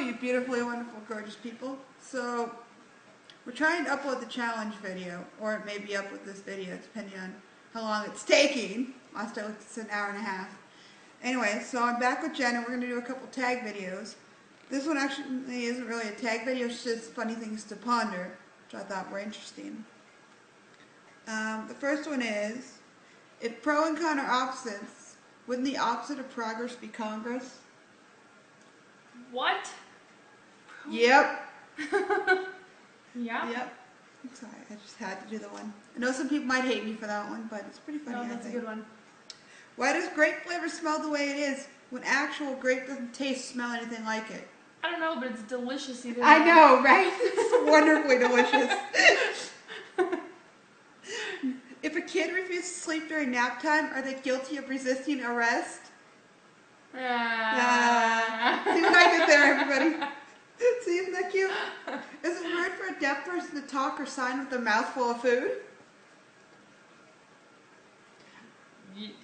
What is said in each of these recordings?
you beautifully, wonderful, gorgeous people. So, we're trying to upload the challenge video, or it may be up with this video, depending on how long it's taking. Last I looked, it's an hour and a half. Anyway, so I'm back with Jen, and we're going to do a couple tag videos. This one actually isn't really a tag video, it's just funny things to ponder, which I thought were interesting. The first one is, if pro and con are opposites, wouldn't the opposite of progress be Congress? What? Yep. Yeah? Yep. I'm sorry, I just had to do the one. I know some people might hate me for that one, but it's pretty funny, No, that's I a think. good one. Why does grape flavor smell the way it is when actual grape doesn't taste, smell anything like it? I don't know, but it's delicious either I way. know, right? It's wonderfully delicious. If a kid refuses to sleep during nap time, are they guilty of resisting arrest? See what I did there, everybody? See, isn't that cute? Is it weird for a deaf person to talk or sign with a mouthful of food?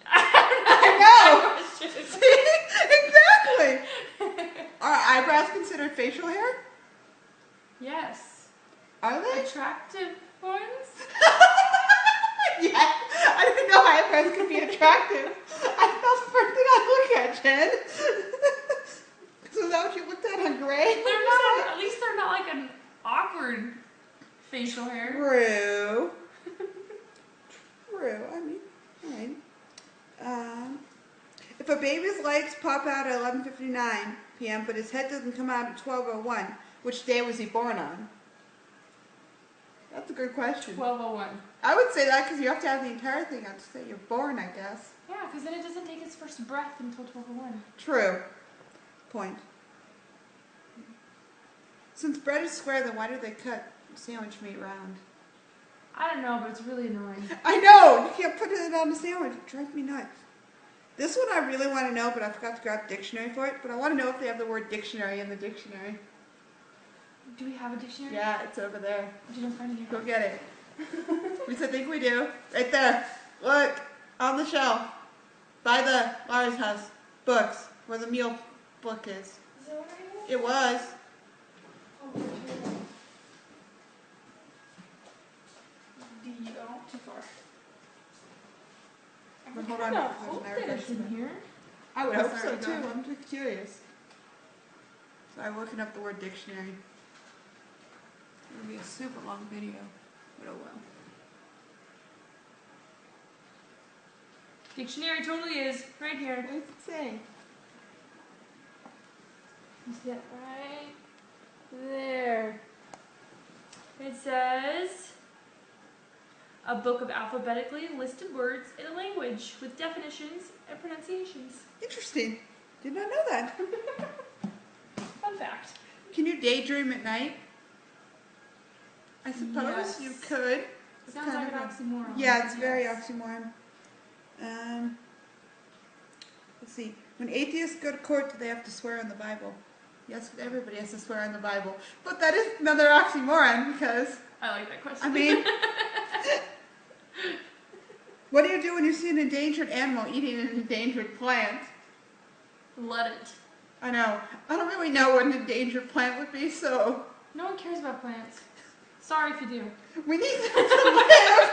I know! See? Exactly! Are eyebrows considered facial hair? Yes. Are they? Attractive ones? Yeah, I didn't know eyebrows could be attractive. That's the first thing I look at, Jen. So is that what you looked at on Gray? They're not, at least they're not like an awkward facial hair. True. True. I mean, alright. If a baby's legs pop out at 11:59 p.m., but his head doesn't come out at 12:01, which day was he born on? That's a good question. 12:01. I would say that because you have to have the entire thing on to say you're born, I guess. Yeah, because then it doesn't take its first breath until 12:01. True. Point. Since bread is square, then why do they cut sandwich meat round? I don't know, but it's really annoying. I know! You can't put it on a sandwich. It drives me nuts. This one I really want to know, but I forgot to grab a dictionary for it. But I want to know if they have the word dictionary in the dictionary. Do we have a dictionary? Yeah, it's over there. Did you find it? Go get it. We said, think we do. Right there. Look. On the shelf. By the Lara's house. Books. Where the meal book is. Is that what it is? It was. Oh, too far. But hold I on. don't There's hope another that it's question. in here. I would hope so Sorry, too. go ahead. I'm just curious. So I'm looking up the word dictionary. It'll be a super long video, but oh well. Dictionary totally is right here. What does it say? You see that right there. It says a book of alphabetically listed words in a language with definitions and pronunciations. Interesting. Did not know that. Fun fact. Can you daydream at night? I suppose Yes. you could. It's Sounds kind like an of oxymoron. Yeah, it's very Yes. oxymoron. Let's see. When atheists go to court, do they have to swear on the Bible? Yes, everybody has to swear on the Bible. But that is another oxymoron because, I like that question. I mean, what do you do when you see an endangered animal eating an endangered plant? Let it. I know. I don't really know what an endangered plant would be, so No one cares about plants. Sorry if you do. we need them to live.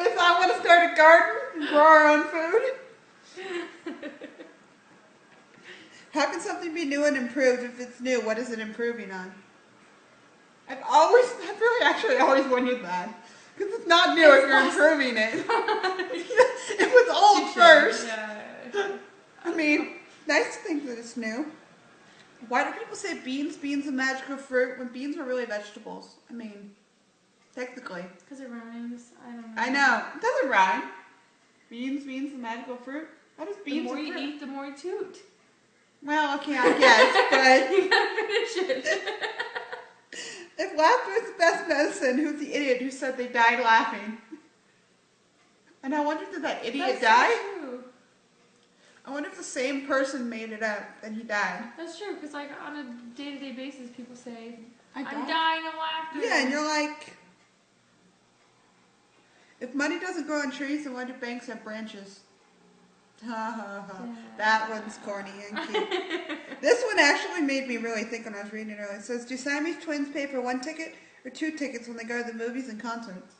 If I want to start a garden and grow our own food. How can something be new and improved if it's new? What is it improving on? I've really actually always wondered that. Because it's not new if you're improving it. It was old first. Yeah. I mean, nice to think that it's new. Why do people say beans a magical fruit when beans are really vegetables? I mean, technically. Because it rhymes. I don't know. I know. It doesn't rhyme. Beans a magical fruit? How does The beans more a you fruit? eat, the more you toot. Well, okay, I guess, but You gotta finish it. if laughter is the best medicine, who's the idiot who said they died laughing? And I wonder, did that idiot That's die? So true. I wonder if the same person made it up and he died. That's true, because like on a day-to-day basis, people say, I I'm died. dying of laughter. Yeah, and you're like, if money doesn't grow on trees, then why do banks have branches? Ha ha ha. Yeah. That one's corny and cute. This one one actually made me really think when I was reading it earlier. It says, do Siamese twins pay for one ticket or two tickets when they go to the movies and concerts?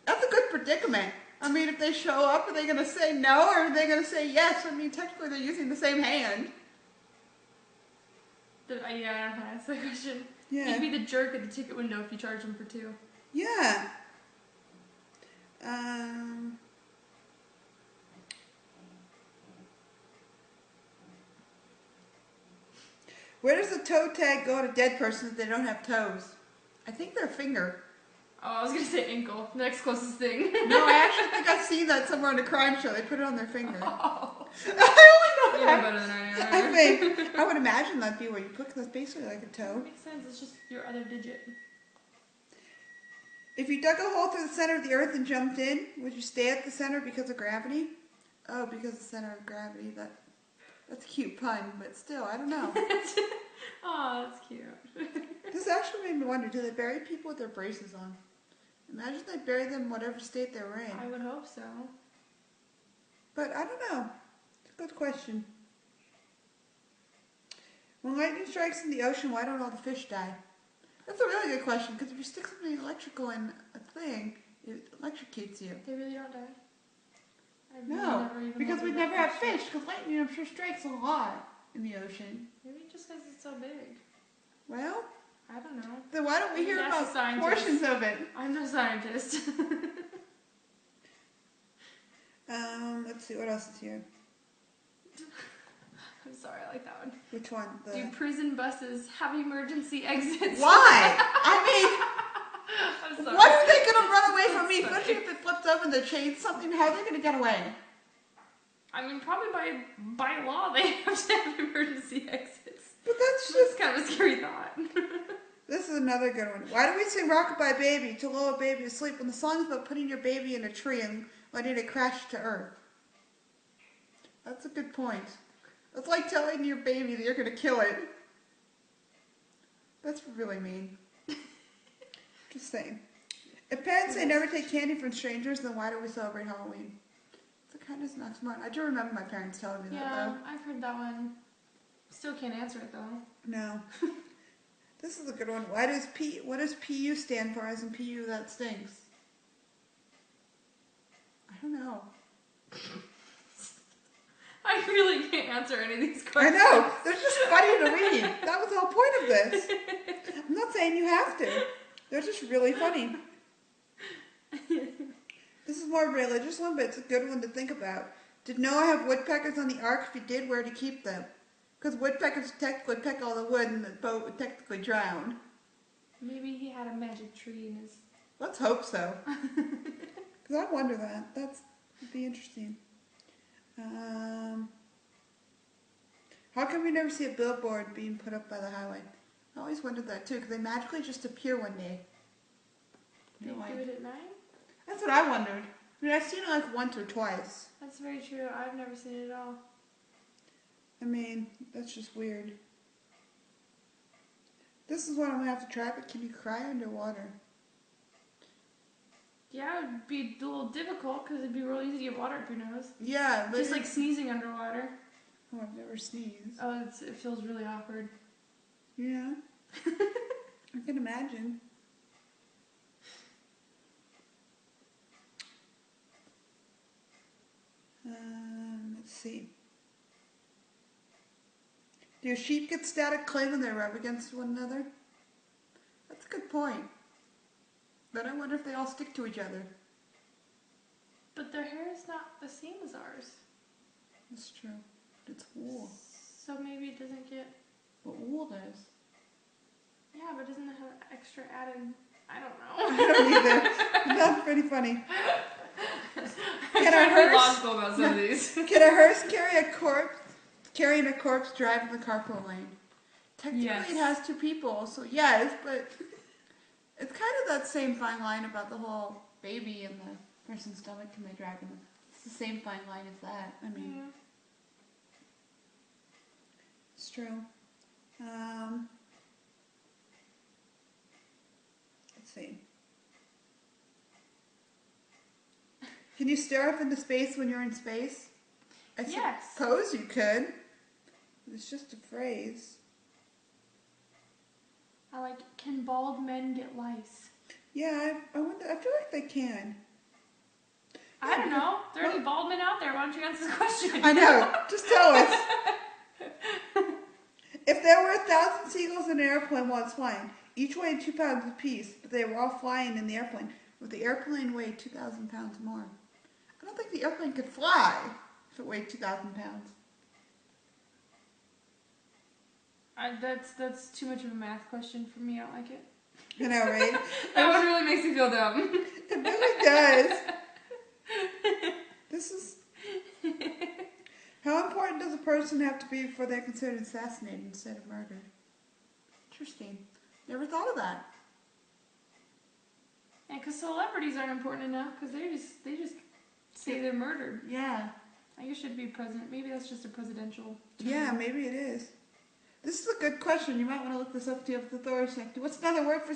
That's a good predicament. I mean, if they show up, are they going to say no or are they going to say yes? I mean, technically they're using the same hand. Yeah, I don't know how to ask that question. Yeah. You'd be the jerk at the ticket window if you charge them for two. Yeah. Where does the toe tag go on a dead person if they don't have toes? I think their finger. Oh, I was going to say ankle. Next closest thing. No, I actually think I've seen that somewhere on a crime show. They put it on their finger. Oh. I only know You're that. better than I am. I think. I would imagine that'd be where you put, because that's basically like a toe. That makes sense. It's just your other digit. If you dug a hole through the center of the earth and jumped in, would you stay at the center because of gravity? Oh, because of the center of gravity. That's a cute pun, but still, I don't know. Oh, that's cute. This actually made me wonder, do they bury people with their braces on? Imagine they bury them in whatever state they were in. I would hope so. But I don't know. It's a good question. When lightning strikes in the ocean, why don't all the fish die? That's a really good question, because if you stick something electrical in a thing, it electrocutes you. They really don't die? I've No, never even because looked we at never that have question. fish, because lightning, I'm sure, strikes a lot in the ocean. Maybe just because it's so big. Well, I don't know. then why don't we hear That's a about scientist. portions of it? I'm no scientist. Let's see, what else is here? I'm sorry, I like that one. Which one? Do prison buses have emergency exits? Why? I I'm mean, sorry. what are they going to run away from me? Especially if it flips over the chain something, how are they going to get away? I mean, probably by law they have to have emergency exits. But that's That's just... kind of a scary thought. This is another good one. Why do we sing Rockabye Baby to lull a baby to sleep when the song is about putting your baby in a tree and letting it crash to earth? That's a good point. That's like telling your baby that you're going to kill it. That's really mean. Just saying. If parents say never take candy from strangers, then why do we celebrate Halloween? It's kind of not smart. I do remember my parents telling me that, Yeah, though. I've heard that one. Still can't answer it, though. No. This is a good one. What does PU stand for, as in PU that stinks? I don't know. I really can't answer any of these I questions. know. They're just funny to read. That was the whole point of this. I'm not saying you have to. They're just really funny. This is more of a religious one, but it's a good one to think about. Did Noah have woodpeckers on the ark? If he did, where to keep them? Because woodpeckers technically peck all the wood and the boat would technically drown. Maybe he had a magic tree in his... Let's hope so. Because I wonder that. That'd be interesting. How come we never see a billboard being put up by the highway? I always wondered that too, because they magically just appear one day. They do it at night? That's what I wondered. I mean, I've seen it like once or twice. That's very true. I've never seen it at all. I mean, that's just weird. This is what I'm going to have to try, but can you cry underwater? Yeah, it would be a little difficult because it'd be real easy to get water up your nose. Yeah. Just like sneezing underwater. Oh, I've never sneezed. Oh, it feels really awkward. Yeah. I can imagine. Let's see. Do sheep get static clay when they rub against one another? That's a good point. But I wonder if they all stick to each other. But their hair is not the same as ours. That's true. It's wool. So maybe it doesn't get... But wool does. Yeah, but doesn't it have extra added... I don't I know. don't either. That's pretty funny. I'm trying to be logical about some of these. Can a hearse carrying a corpse drive in the carpool lane? Technically Yes. it has two people, so yes, but it's kind of that same fine line about the whole baby in the person's stomach, can they drive in it's the same fine line as that. I mean, it's true. Let's see. Can you stare up into space when you're in space? I Yes. suppose you could. It's just a phrase. I like, can bald men get lice? Yeah, I wonder. I feel like they can. I don't know. Are there any bald men out there? Why don't you answer the question? I know. Just tell us. If there were 1,000 seagulls in an airplane while it's flying, each weighed 2 pounds apiece, but they were all flying in the airplane, would the airplane weigh 2,000 pounds more? I don't think the airplane could fly if it weighed 2,000 pounds. That's too much of a math question for me. I don't like it. I know, right? That one really makes me feel dumb. It really does. This is... How important does a person have to be before they're considered assassinated instead of murdered? Interesting. Never thought of that. Yeah, because celebrities aren't important enough because they just say they're murdered. Yeah. I guess should be president. Maybe that's just a presidential term. Yeah, maybe it is. This is a good question. You might want to look this up to have the thesaurus next to you. What's another word for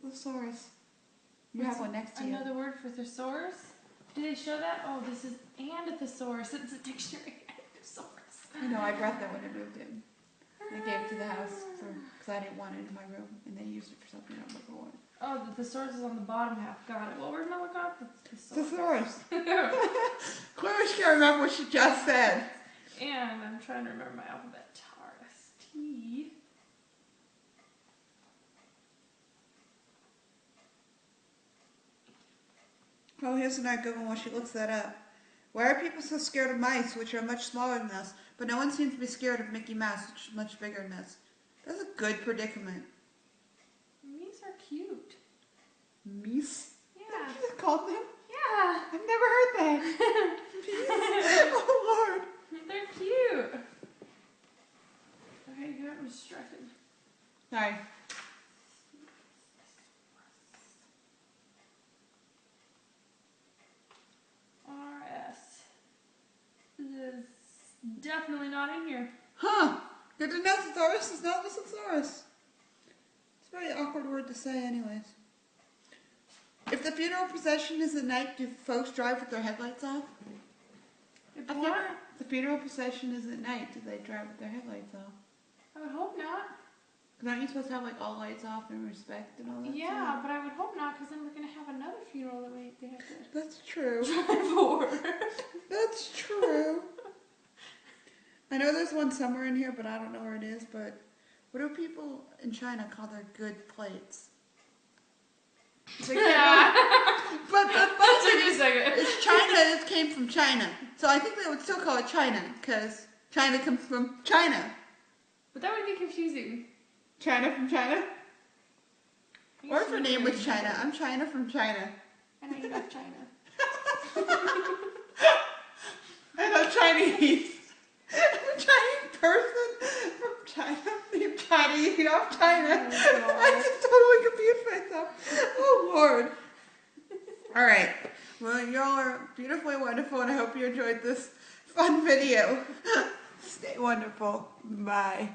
thesaurus? You have one next to you. Another word for thesaurus? Do they show that? Oh, this is and a thesaurus. It's a dictionary and a thesaurus. I know, I brought that when I moved in. I gave it to the house because I didn't want it in my room, and they used it for something I was like, oh, the thesaurus is on the bottom half. Got it. What word am I looking at? The thesaurus. Clearly she can't remember what she just said. And I'm trying to remember my alphabet. T. Oh, here's another good one while she looks that up. Why are people so scared of mice, which are much smaller than us, but no one seems to be scared of Mickey Mouse, which is much bigger than us? That's a good predicament. Mice are cute. Mice? Yeah. You just called them? Yeah. I've never heard that. Mice? Oh, Lord. They're cute. Okay, you got me distracted. Sorry. RS. This is definitely not in here. Huh. Good to know thesaurus is not the thesaurus. It's a very awkward word to say anyways. If the funeral procession is at night, do folks drive with their headlights off? If what? The funeral procession is at night, do they drive with their headlights off? I would hope not. Because aren't you supposed to have like all lights off and respect and all that Yeah, stuff? but I would hope not, because then we're going to have another funeral that they have to That's true. drive for. That's true. I know there's one somewhere in here, but I don't know where it is. But what do people in China call their good plates? But the funny thing is China, it came from China. So I think they would still call it China, because China comes from China. But that would be confusing. China from China? What if her name was China? I'm China from China. I know you love China. I know Chinese. I'm a Chinese person from China. I'm Chinese off China. Oh, I just totally confused myself. Oh, Lord. All right. Well, y'all are beautifully wonderful, and I hope you enjoyed this fun video. Stay wonderful. Bye.